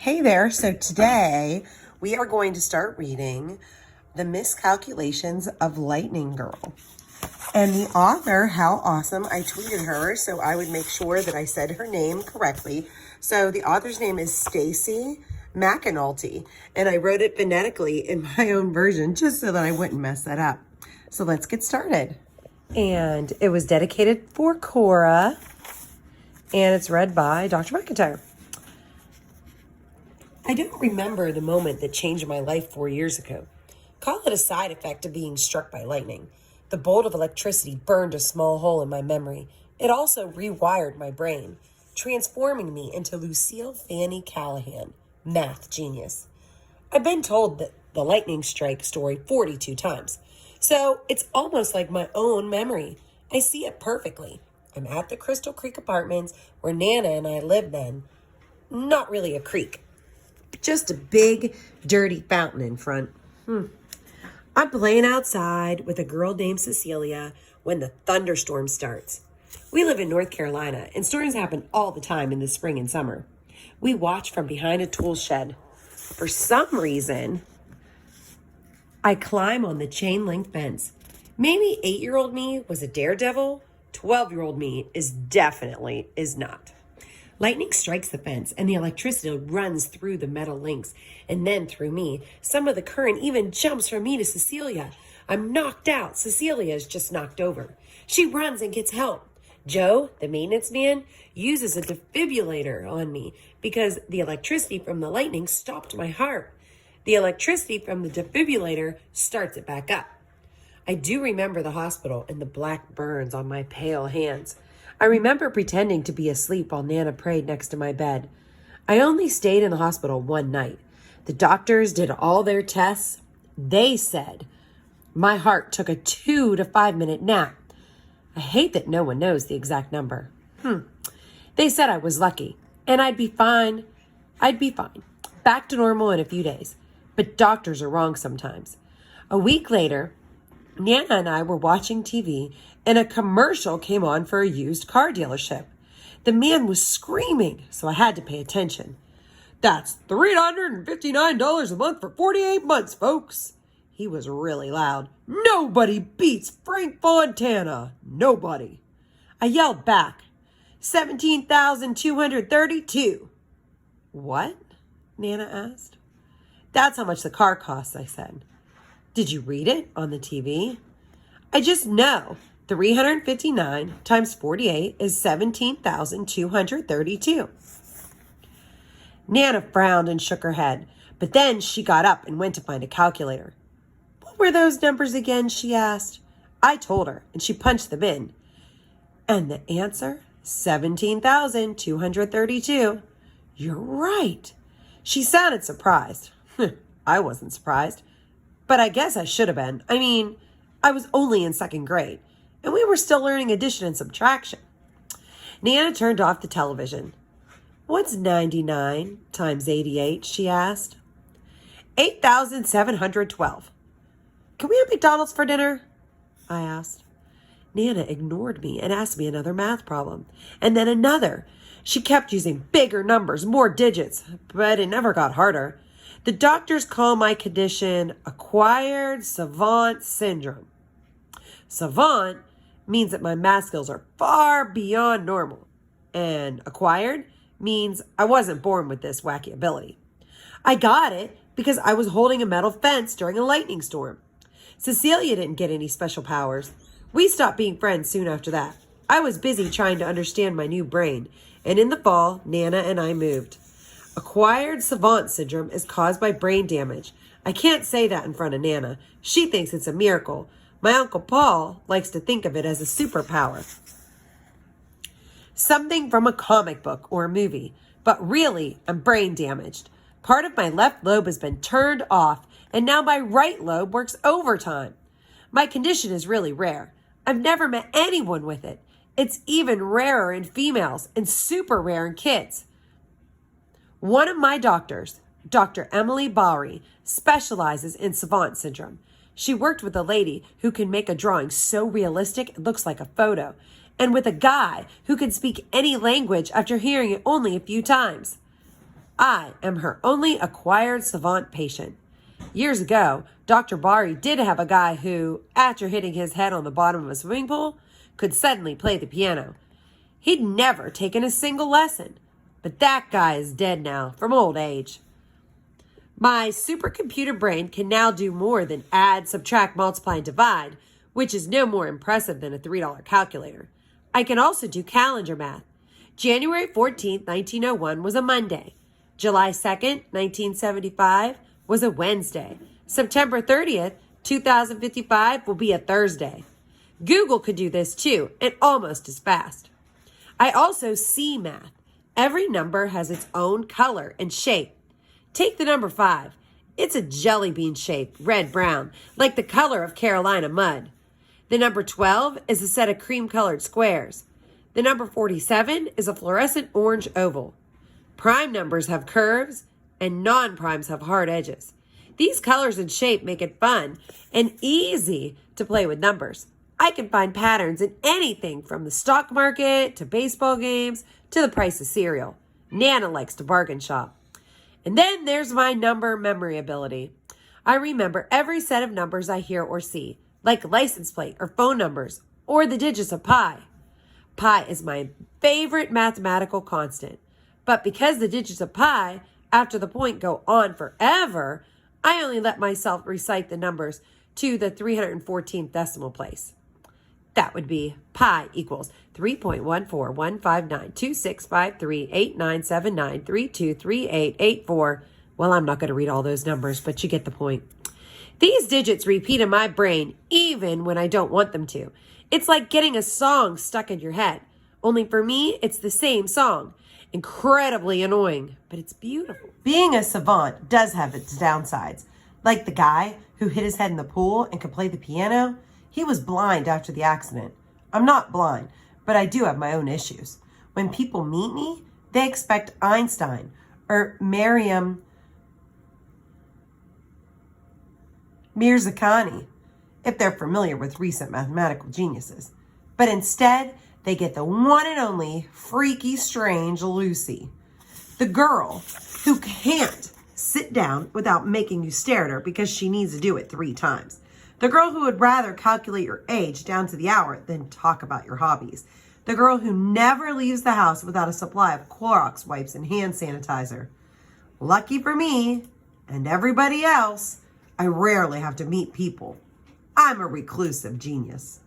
Hey there. So today we are going to start reading The Miscalculations of Lightning Girl. And the author, how awesome, I tweeted her so I would make sure that I said her name correctly. So the author's name is Stacy McAnulty, and I wrote it phonetically in my own version just so that I wouldn't mess that up. So let's get started. And it was dedicated for Cora, and it's read by Dr. McIntyre. I don't remember the moment that changed my life 4 years ago. Call it a side effect of being struck by lightning. The bolt of electricity burned a small hole in my memory. It also rewired my brain, transforming me into Lucille Fanny Callahan, math genius. I've been told the lightning strike story 42 times, so it's almost like my own memory. I see it perfectly. I'm at the Crystal Creek Apartments where Nana and I lived then. Not really a creek. Just a big, dirty fountain in front. I'm playing outside with a girl named Cecilia when the thunderstorm starts. We live in North Carolina, and storms happen all the time in the spring and summer. We watch from behind a tool shed. For some reason, I climb on the chain link fence. Maybe 8-year-old me was a daredevil. 12-year-old me is not. Lightning strikes the fence, and the electricity runs through the metal links and then through me. Some of the current even jumps from me to Cecilia. I'm knocked out. Cecilia is just knocked over. She runs and gets help. Joe, the maintenance man, uses a defibrillator on me because the electricity from the lightning stopped my heart. The electricity from the defibrillator starts it back up. I do remember the hospital and the black burns on my pale hands. I remember pretending to be asleep while Nana prayed next to my bed. I only stayed in the hospital one night. The doctors did all their tests. They said my heart took a 2 to 5 minute nap. I hate that no one knows the exact number. They said I was lucky and I'd be fine. Back to normal in a few days. But doctors are wrong sometimes. A week later, Nana and I were watching TV and a commercial came on for a used car dealership. The man was screaming, so I had to pay attention. That's $359 a month for 48 months, folks. He was really loud. Nobody beats Frank Fontana. Nobody. I yelled back, $17,232. What? Nana asked. That's how much the car costs, I said. Did you read it on the TV? I just know 359 times 48 is 17,232. Nana frowned and shook her head, but then she got up and went to find a calculator. What were those numbers again, she asked. I told her, and she punched them in. And the answer, 17,232. You're right. She sounded surprised. I wasn't surprised. But I guess I should have been. I mean, I was only in second grade, and we were still learning addition and subtraction. Nana turned off the television. What's 99 times 88, she asked. 8,712. Can we have McDonald's for dinner? I asked. Nana ignored me and asked me another math problem, and then another. She kept using bigger numbers, more digits, but it never got harder. The doctors call my condition acquired savant syndrome. Savant means that my math skills are far beyond normal, and acquired means I wasn't born with this wacky ability. I got it because I was holding a metal fence during a lightning storm. Cecilia didn't get any special powers. We stopped being friends soon after that. I was busy trying to understand my new brain, and in the fall, Nana and I moved. Acquired savant syndrome is caused by brain damage. I can't say that in front of Nana. She thinks it's a miracle. My Uncle Paul likes to think of it as a superpower. Something from a comic book or a movie. But really, I'm brain damaged. Part of my left lobe has been turned off, and now my right lobe works overtime. My condition is really rare. I've never met anyone with it. It's even rarer in females and super rare in kids. One of my doctors, Dr. Emily Bowery, specializes in savant syndrome. She worked with a lady who can make a drawing so realistic it looks like a photo, and with a guy who can speak any language after hearing it only a few times. I am her only acquired savant patient. Years ago, Dr. Bari did have a guy who, after hitting his head on the bottom of a swimming pool, could suddenly play the piano. He'd never taken a single lesson, but that guy is dead now from old age. My supercomputer brain can now do more than add, subtract, multiply, and divide, which is no more impressive than a $3 calculator. I can also do calendar math. January 14th, 1901 was a Monday. July 2nd, 1975 was a Wednesday. September 30th, 2055 will be a Thursday. Google could do this too, and almost as fast. I also see math. Every number has its own color and shape. Take the number 5. It's a jelly bean shape, red-brown, like the color of Carolina mud. The number 12 is a set of cream-colored squares. The number 47 is a fluorescent orange oval. Prime numbers have curves, and non-primes have hard edges. These colors and shape make it fun and easy to play with numbers. I can find patterns in anything from the stock market to baseball games to the price of cereal. Nana likes to bargain shop. And then there's my number memory ability. I remember every set of numbers I hear or see, like a license plate or phone numbers or the digits of pi. Pi is my favorite mathematical constant. But because the digits of pi, after the point, go on forever, I only let myself recite the numbers to the 314th decimal place. That would be pi equals 3.1415926538979323884. Well, I'm not going to read all those numbers, but you get the point. These digits repeat in my brain even when I don't want them to. It's like getting a song stuck in your head. Only for me, it's the same song. Incredibly annoying, but it's beautiful. Being a savant does have its downsides. Like the guy who hit his head in the pool and could play the piano. He was blind after the accident. I'm not blind, but I do have my own issues. When people meet me, they expect Einstein or Mirzakhani, if they're familiar with recent mathematical geniuses. But instead, they get the one and only freaky, strange Lucy. The girl who can't sit down without making you stare at her because she needs to do it 3 times. The girl who would rather calculate your age down to the hour than talk about your hobbies. The girl who never leaves the house without a supply of Clorox wipes and hand sanitizer. Lucky for me and everybody else, I rarely have to meet people. I'm a reclusive genius.